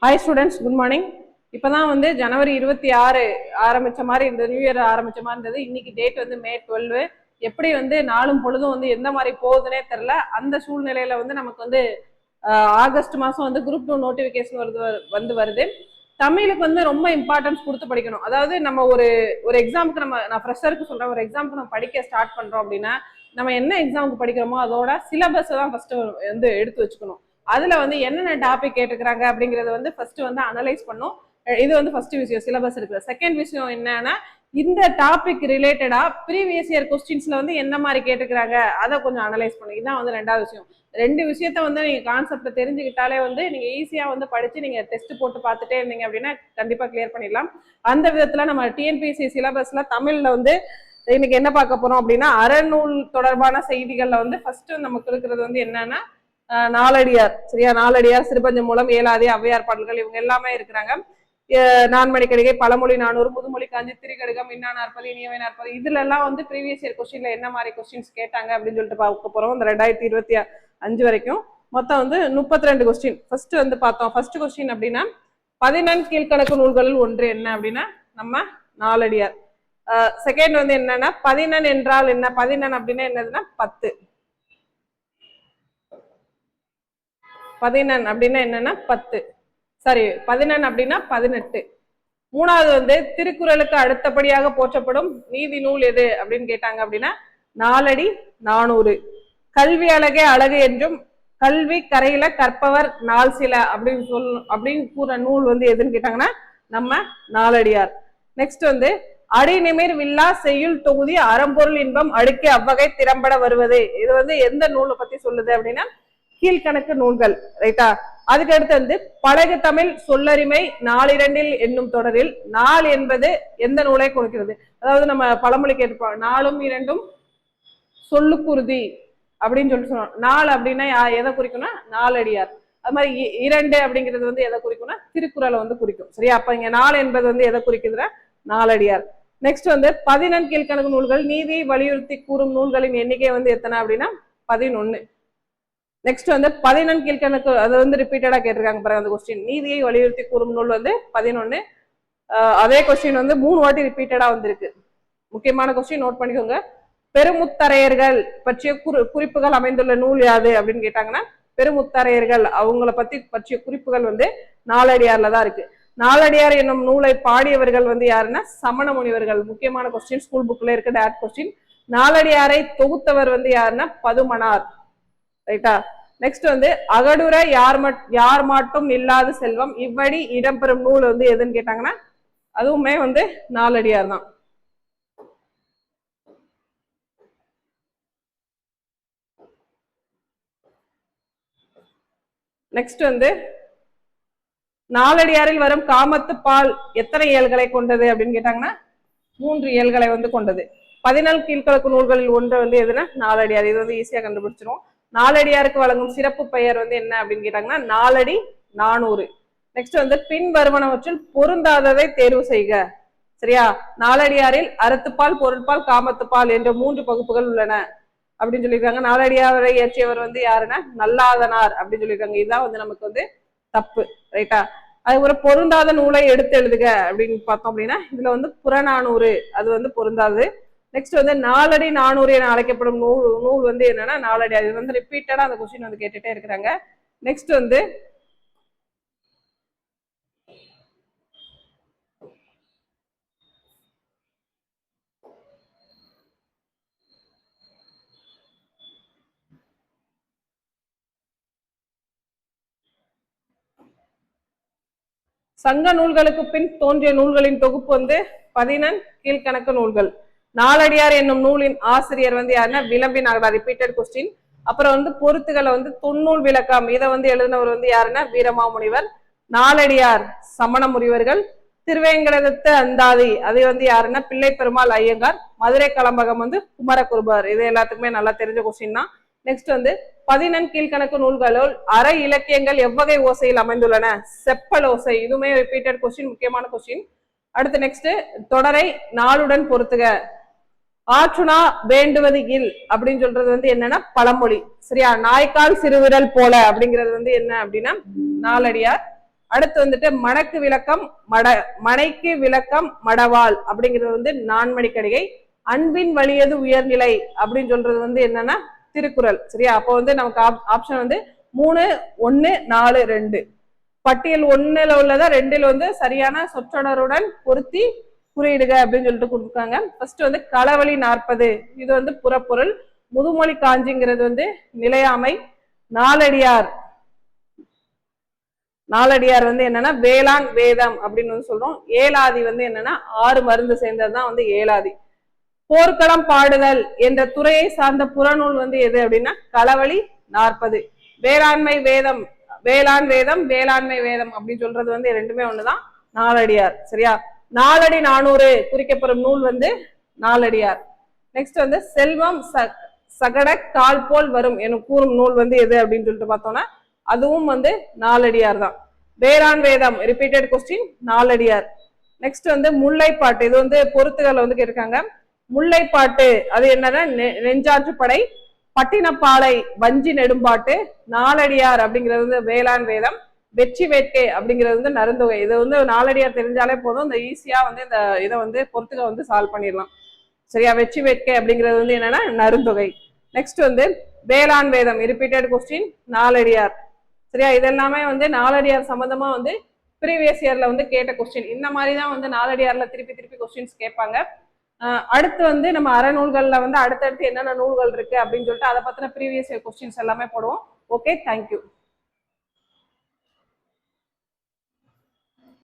Hi students, good morning. இப்போதான் வந்து ஜனவரி 26 ஆரம்பிச்ச மாதிரி இந்த நியூ இயர் ஆரம்பிச்ச மாதிரி இருந்தது. இன்னைக்கு டேட் வந்து மே 12. எப்படி வந்து நாளும் பொழுதும் வந்து எந்த மாதிரி போகுதுன்னே தெரில. அந்த சூழ்நிலையில வந்து நமக்கு வந்து ஆகஸ்ட் மாதம் வந்து குரூப் 2 நோட்டிஃபிகேஷன் வருது. தமிழுக்கு வந்து ரொம்ப இம்பார்ட்டன்ஸ் கொடுத்து படிக்கணும். அதாவது நம்ம ஒரு எக்ஸாமுக்கு நான் ஃப்ரெஷருக்கு சொல்கிறேன், ஒரு எக்ஸாமுக்கு நம்ம படிக்க ஸ்டார்ட் பண்ணுறோம் அப்படின்னா நம்ம என்ன எக்ஸாமுக்கு படிக்கிறோமோ அதோட சிலபஸை தான் ஃபஸ்ட்டு வந்து எடுத்து வச்சுக்கணும். அதுல வந்து என்னென்ன டாபிக் கேட்டுக்கிறாங்க அப்படிங்கறத வந்து ஃபர்ஸ்ட் வந்து அனலைஸ் பண்ணும். இது வந்து ஃபர்ஸ்ட் விஷயம், சிலபஸ் இருக்கு. செகண்ட் விஷயம் என்னன்னா, இந்த டாபிக் ரிலேட்டடா ப்ரீவியஸ் இயர் கொஸ்டின்ஸ்ல வந்து என்ன மாதிரி கேட்டுக்கிறாங்க அதை கொஞ்சம் அனலைஸ் பண்ணும். இதுதான் வந்து ரெண்டாவது விஷயம். ரெண்டு விஷயத்த வந்து நீங்க கான்செப்ட தெரிஞ்சுக்கிட்டாலே வந்து நீங்க ஈஸியா வந்து படிச்சு நீங்க டெஸ்ட் போட்டு பார்த்துட்டே இருந்தீங்க அப்படின்னா கண்டிப்பா கிளியர் பண்ணிடலாம். அந்த விதத்துல நம்ம டிஎன்பிஎஸ்சி சிலபஸ்ல தமிழ்ல வந்து இன்னைக்கு என்ன பார்க்க போறோம் அப்படின்னா, அறநூல் தொடர்பான செய்திகள்ல வந்து ஃபர்ஸ்ட் நமக்கு இருக்கிறது வந்து என்னன்னா நாலடியார். சரியா, நாலடியார், சிறுபஞ்சம் மூலம், ஏலாதி, ஔவையார் பாடல்கள், இவங்க எல்லாமே இருக்கிறாங்க. நான்மணி கடிகை, பழமொழி 400, முதுமொழி காஞ்சி, திரிகடுகம், இன்னா 40, இனியவை 40, இதுல எல்லாம் வந்து ப்ரீவியஸ் இயர் கொஸ்டின்ல என்ன மாதிரி கொஸ்டின்ஸ் கேட்டாங்க அப்படின்னு சொல்லிட்டு பார்க்க போறோம். இந்த 2025 வரைக்கும் மொத்தம் வந்து 32 கொஸ்டின். ஃபர்ஸ்ட் வந்து பார்த்தோம். ஃபர்ஸ்ட் கொஸ்டின் அப்படின்னா, 14 கீழ்கணக்கு நூல்களில் ஒன்று என்ன அப்படின்னா நம்ம நாலடியார். செகண்ட் வந்து என்னன்னா, 14 என்றால் என்ன, 14 அப்படின்னா என்னதுன்னா 10. 14 அப்படின்னா என்னன்னா 10, சாரி 14 அப்படின்னா 18. மூணாவது வந்து திருக்குறளுக்கு அடுத்தபடியாக போற்றப்படும் நீதி நூல் எது அப்படின்னு கேட்டாங்க அப்படின்னா நாலடி 400. கல்வி அழகே அழகு என்றும் கல்வி கரையில கற்பவர் நாள் சில அப்படின்னு கூற நூல் வந்து எதுன்னு கேட்டாங்கன்னா நம்ம நாலடியார். நெக்ஸ்ட் வந்து அடிநிமிர் வில்லா செய்யுள் தொகுதி அறம்பொருள் இன்பம் அடுக்கி அவ்வகை திறம்பட வருவது, இது வந்து எந்த நூலை பத்தி சொல்லுது அப்படின்னா கீழ்கணக்கு நூல்கள். ரைட்டா. அதுக்கு அடுத்து வந்து பழகு தமிழ் சொல்லறிமை 4 என்னும் தொடரில் 4 என்பது எந்த நூலை கொடுக்கிறது. அதாவது நம்ம பழமொழி கேட்டுப்போம், 4ம் 2ம் சொல்லுக்குருதி அப்படின்னு சொல்லி சொன்னோம். 4 அப்படின்னா எதை குறிக்கும்னா நாலடியார். அது மாதிரி 2 அப்படிங்கிறது வந்து எதை குறிக்கும்னா திருக்குறளை வந்து குறிக்கும். சரியா, அப்ப இங்க 4 என்பது வந்து எதை குறிக்குதுன்னா நாலடியார். நெக்ஸ்ட் வந்து 14 கீழ்கணக்கு நூல்கள் நீதி வலியுறுத்தி கூறும் நூல்களின் எண்ணிக்கை வந்து எத்தனை அப்படின்னா 11. நெக்ஸ்ட் வந்து 14 கீழ்கணக்கு, அது வந்து ரிப்பீட்டடா கேட்டிருக்காங்க பாருங்க அந்த கொஸ்டின். நீதியை வலியுறுத்தி கூறும் நூல் வந்து 11. அதே கொஸ்டின் வந்து 3 வாட்டி ரிப்பீட்டடா வந்திருக்கு. முக்கியமான கொஸ்டின், நோட் பண்ணிக்கோங்க. பெருமுத்தரையர்கள் பற்றிய குறிப்புகள் அமைந்துள்ள நூல் யாது அப்படின்னு கேட்டாங்கன்னா பெருமுத்தரையர்கள் அவங்கள பற்றிய குறிப்புகள் வந்து நாலடியார்ல தான் இருக்கு. நாலடியார் என்னும் நூலை பாடியவர்கள் வந்து யாருன்னா சமண முனிவர்கள். முக்கியமான கொஸ்டின், ஸ்கூல் புக்ல இருக்க டேட் கொஸ்டின். நாலடியாரை தொகுத்தவர் வந்து யாருன்னா பதுமனார். ரைட்டா. நெக்ஸ்ட் வந்து அகடுற யார் மட்டும் இல்லாத செல்வம் இவ்வடி இடம்பெறும் நூல் வந்து எதுன்னு கேட்டாங்கன்னா அதுவுமே வந்து நாலடியார் தான். நெக்ஸ்ட் வந்து நாலடியாரில் வரும் காமத்து பால் எத்தனை இயல்களை கொண்டது அப்படின்னு கேட்டாங்கன்னா 3 இயல்களை வந்து கொண்டது. 14 கீழ்கணக்கு நூல்களில் ஒன்று வந்து எதுனா நாலடியார். இது வந்து ஈஸியா கண்டுபிடிச்சிரும். நாலடியாருக்கு வழங்கும் சிறப்பு பெயர் வந்து என்ன அப்படின்னு கேட்டாங்கன்னா நாலடி 400. நெக்ஸ்ட் வந்து பின் வருவனவற்றில் பொருந்தாததை தேர்வு செய்க. சரியா, நாலடியாரில் அறத்துப்பால், பொருட்பால், காமத்துப்பால் என்ற 3 பகுப்புகள் உள்ளன அப்படின்னு சொல்லியிருக்காங்க. நாலடியாரை இயற்றியவர் வந்து யாருன்னா நல்லாதனார் அப்படின்னு சொல்லியிருக்காங்க. இதுதான் வந்து நமக்கு வந்து தப்பு. ரைட்டா. அதுக்கப்புறம் பொருந்தாத நூலை எடுத்து எழுதுக அப்படின்னு பார்த்தோம் அப்படின்னா இதுல வந்து புறநானூறு, அது வந்து பொருந்தாது. நெக்ஸ்ட் வந்து நாலடி 400 என அழைக்கப்படும் நூல் வந்து என்னன்னா நாலடியார். இது வந்து ரிப்பீட்டடா அந்த கொஸ்டின் வந்து கேட்டுட்டே இருக்கிறாங்க. நெக்ஸ்ட் வந்து சங்க நூல்களுக்கு பின் தோன்றிய நூல்களின் தொகுப்பு வந்து 14 கீழ்கணக்கு நூல்கள். நாலடியார் என்னும் நூலின் ஆசிரியர் வந்து யாருன்னா விளம்பி நாகராஜ். Repeated question. அப்புறம் வந்து பொருத்துகளை வந்து தொன்னூல் விளக்கம், இதை வந்து எழுதினவர் வந்து யாருன்னா வீரமாமுனிவர். நாலடியார் சமண முனிவர்கள். திருவேங்கடத்து அந்தாதி, அது வந்து யாருன்னா பிள்ளை பெருமாள் ஐயங்கார். மதுரை கலம்பகம் வந்து குமரகுருபர். இது எல்லாத்துக்குமே நல்லா தெரிஞ்ச கொஸ்டின் தான். நெக்ஸ்ட் வந்து 14 கீழ்கணக்கு நூல்களுள் அற இலக்கியங்கள் எவ்வகை ஓசையில் அமைந்துள்ளன, செப்பல் ஓசை. இதுவுமே ரிப்பீட்டட் கொஸ்டின், முக்கியமான கொஸ்டின். அடுத்து நெக்ஸ்ட் தொடரை நாளுடன் பொறுத்துக. ஆற்றுனா வேண்டுவது இல் அப்படின்னு சொல்றது வந்து என்னன்னா பழமொழி. சரியா, நாய்க்கால் சிறுவிரல் போல அப்படிங்கிறது வந்து என்ன அப்படின்னா நாலடியார். அடுத்து வந்துட்டு மணக்கு விளக்கம் மனைக்கு விளக்கம் மடவாள் அப்படிங்கிறது வந்து நான்மணி கடிகை. அன்பின் வலியது உயர்நிலை அப்படின்னு சொல்றது வந்து என்னன்னா திருக்குறள். சரியா? அப்போ வந்து நமக்கு ஆப்ஷன் வந்து 3, 1, 4, 2. பட்டியல் 1ல உள்ளதா 2ல் வந்து சரியான சொற்றொடருடன் பொருத்தி குறியிடுக அப்படின்னு சொல்லிட்டு கொடுத்துருக்காங்க. ஃபர்ஸ்ட் வந்து களவழி 40 இது வந்து புறப்பொருள். முதுமொழி காஞ்சிங்கிறது வந்து நிலையாமை. நாலடியார் வந்து என்னன்னா வேளாண் வேதம் அப்படின்னு வந்து சொல்றோம். ஏலாதி வந்து என்னன்னா 6 மருந்து சேர்ந்ததுதான் வந்து ஏலாதி. போர்க்களம் பாடுதல் என்ற துறையை சார்ந்த புறநூல் வந்து எது அப்படின்னா களவழி 40. வேளாண்மை வேதம் வேளாண்மை வேதம் அப்படின்னு சொல்றது வந்து ரெண்டுமே ஒண்ணுதான், நாலடியார். சரியா? 4 அடி 400 குறிக்கப்படும் நூல் வந்து நாலடியார். நெக்ஸ்ட் வந்து செல்வம் சகட கால் போல் வரும் என கூறும் நூல் வந்து எது அப்படின்னு சொல்லிட்டு பார்த்தோம்னா அதுவும் வந்து நாலடியார் தான். வேளாண் வேதம் ரிப்பீட்டட் கொஸ்டின், நாலடியார். நெக்ஸ்ட் வந்து முல்லைப்பாட்டு, இது வந்து பொறுத்துகளை வந்து கேட்டிருக்காங்க. முல்லைப்பாட்டு அது என்னன்னா நெஞ்சாற்றுப்படை. பட்டினப்பாலை வஞ்சி நெடும்பாட்டு. நாலடியார் அப்படிங்கிறது வந்து வேளாண் வேதம். வெற்றி வேட்கை அப்படிங்கிறது வந்து நருந்தொகை. இது வந்து நாலடியார் தெரிஞ்சாலே போதும், இந்த ஈஸியா வந்து இந்த இதை வந்து பொறுத்துக்க வந்து சால்வ் பண்ணிடலாம். சரியா? வெற்றி வேட்கை அப்படிங்கிறது வந்து என்னன்னா நருந்தொகை. நெக்ஸ்ட் வந்து வேளாண் வேதம் ரிப்பீட்டட் கொஸ்டின், நாலடியார். சரியா? இதெல்லாமே வந்து நாலடியார் சம்பந்தமா வந்து ப்ரீவியஸ் இயர்ல வந்து கேட்ட கொஸ்டின். இந்த மாதிரி தான் வந்து நாலடியார்ல திருப்பி கொஸ்டின்ஸ் கேட்பாங்க. அடுத்து வந்து நம்ம அறநூல்கள்ல வந்து அடுத்தடுத்து என்னென்ன நூல்கள் இருக்கு அப்படின்னு சொல்லிட்டு அதை பத்தின ப்ரீவியஸ் இயர் கொஸ்டின்ஸ் எல்லாமே போடுவோம். Okay, thank you.